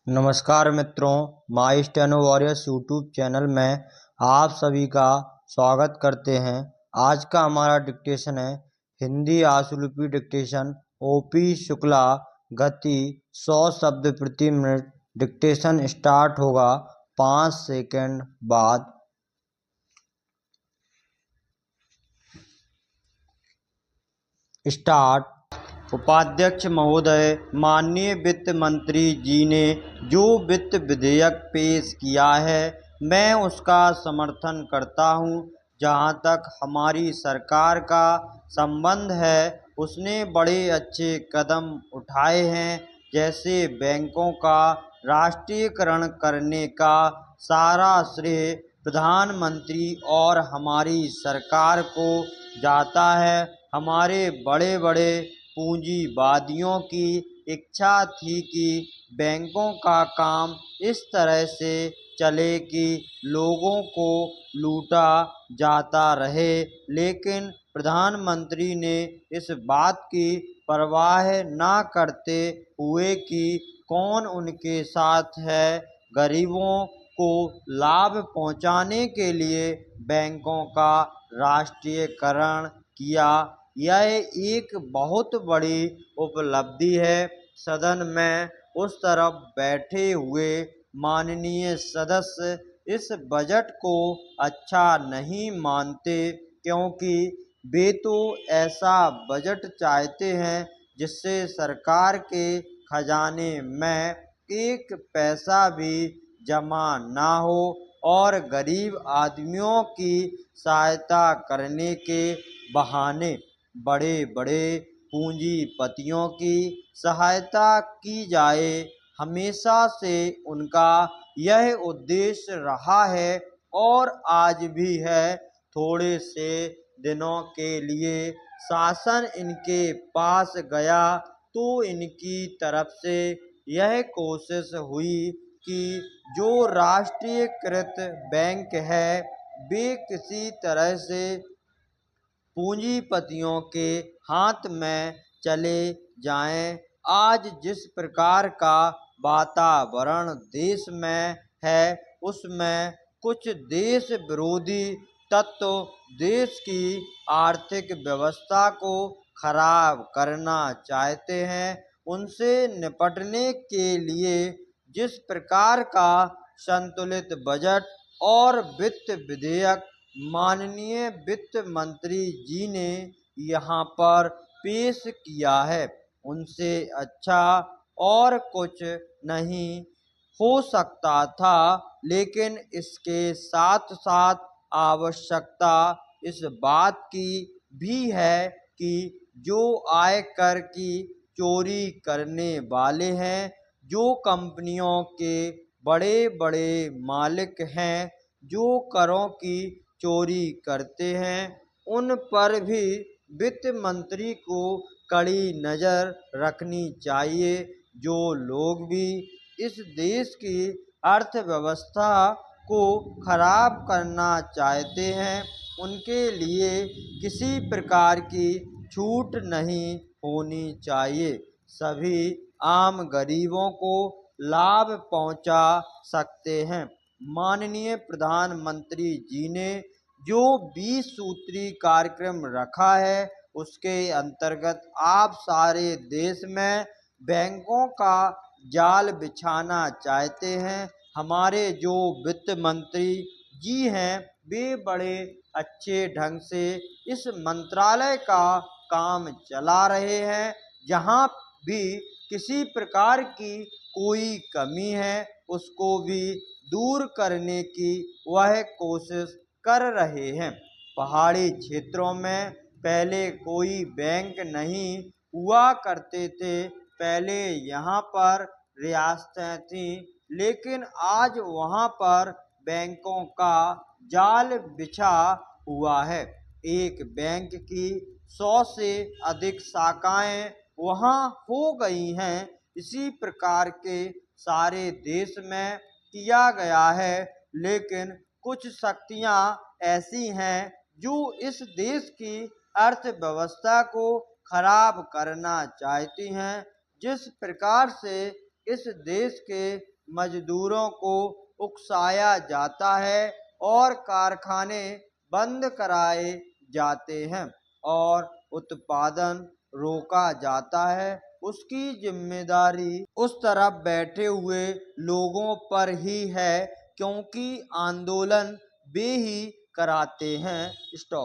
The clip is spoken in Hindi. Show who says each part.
Speaker 1: नमस्कार मित्रों, माई स्टेनो वॉरियर्स यूट्यूब चैनल में आप सभी का स्वागत करते हैं। आज का हमारा डिक्टेशन है हिंदी आशुलिपि डिक्टेशन ओपी शुक्ला, गति 100 शब्द प्रति मिनट। डिक्टेशन स्टार्ट होगा 5 सेकंड बाद। स्टार्ट। उपाध्यक्ष महोदय, माननीय वित्त मंत्री जी ने जो वित्त विधेयक पेश किया है मैं उसका समर्थन करता हूं। जहां तक हमारी सरकार का संबंध है उसने बड़े अच्छे कदम उठाए हैं, जैसे बैंकों का राष्ट्रीयकरण करने का सारा श्रेय प्रधानमंत्री और हमारी सरकार को जाता है। हमारे बड़े बड़े पूंजीवादियों की इच्छा थी कि बैंकों का काम इस तरह से चले कि लोगों को लूटा जाता रहे, लेकिन प्रधानमंत्री ने इस बात की परवाह न करते हुए कि कौन उनके साथ है, गरीबों को लाभ पहुंचाने के लिए बैंकों का राष्ट्रीयकरण किया। यह एक बहुत बड़ी उपलब्धि है। सदन में उस तरफ बैठे हुए माननीय सदस्य इस बजट को अच्छा नहीं मानते, क्योंकि वे तो ऐसा बजट चाहते हैं जिससे सरकार के खजाने में एक पैसा भी जमा ना हो और गरीब आदमियों की सहायता करने के बहाने बड़े बड़े पूंजीपतियों की सहायता की जाए। हमेशा से उनका यह उद्देश्य रहा है और आज भी है। थोड़े से दिनों के लिए शासन इनके पास गया तो इनकी तरफ से यह कोशिश हुई कि जो राष्ट्रीयकृत बैंक है वे किसी तरह से पूंजीपतियों के हाथ में चले जाएं। आज जिस प्रकार का वातावरण देश में है उसमें कुछ देश विरोधी तत्व देश की आर्थिक व्यवस्था को खराब करना चाहते हैं। उनसे निपटने के लिए जिस प्रकार का संतुलित बजट और वित्त विधेयक माननीय वित्त मंत्री जी ने यहाँ पर पेश किया है, उनसे अच्छा और कुछ नहीं हो सकता था। लेकिन इसके साथ साथ आवश्यकता इस बात की भी है कि जो आयकर की चोरी करने वाले हैं, जो कंपनियों के बड़े बड़े मालिक हैं, जो करों की चोरी करते हैं, उन पर भी वित्त मंत्री को कड़ी नज़र रखनी चाहिए। जो लोग भी इस देश की अर्थव्यवस्था को खराब करना चाहते हैं उनके लिए किसी प्रकार की छूट नहीं होनी चाहिए। सभी आम गरीबों को लाभ पहुंचा सकते हैं। माननीय प्रधानमंत्री जी ने जो 20 सूत्री कार्यक्रम रखा है उसके अंतर्गत आप सारे देश में बैंकों का जाल बिछाना चाहते हैं। हमारे जो वित्त मंत्री जी हैं वे बड़े अच्छे ढंग से इस मंत्रालय का काम चला रहे हैं। जहां भी किसी प्रकार की कोई कमी है उसको भी दूर करने की वह कोशिश कर रहे हैं। पहाड़ी क्षेत्रों में पहले कोई बैंक नहीं हुआ करते थे, पहले यहाँ पर रियासतें थीं, लेकिन आज वहाँ पर बैंकों का जाल बिछा हुआ है। एक बैंक की 100 से अधिक शाखाएं वहाँ हो गई हैं। इसी प्रकार के सारे देश में किया गया है, लेकिन कुछ शक्तियाँ ऐसी हैं जो इस देश की अर्थव्यवस्था को खराब करना चाहती हैं। जिस प्रकार से इस देश के मजदूरों को उकसाया जाता है और कारखाने बंद कराए जाते हैं और उत्पादन रोका जाता है, उसकी जिम्मेदारी उस तरफ बैठे हुए लोगों पर ही है, क्योंकि आंदोलन वे ही कराते हैं। स्टॉप।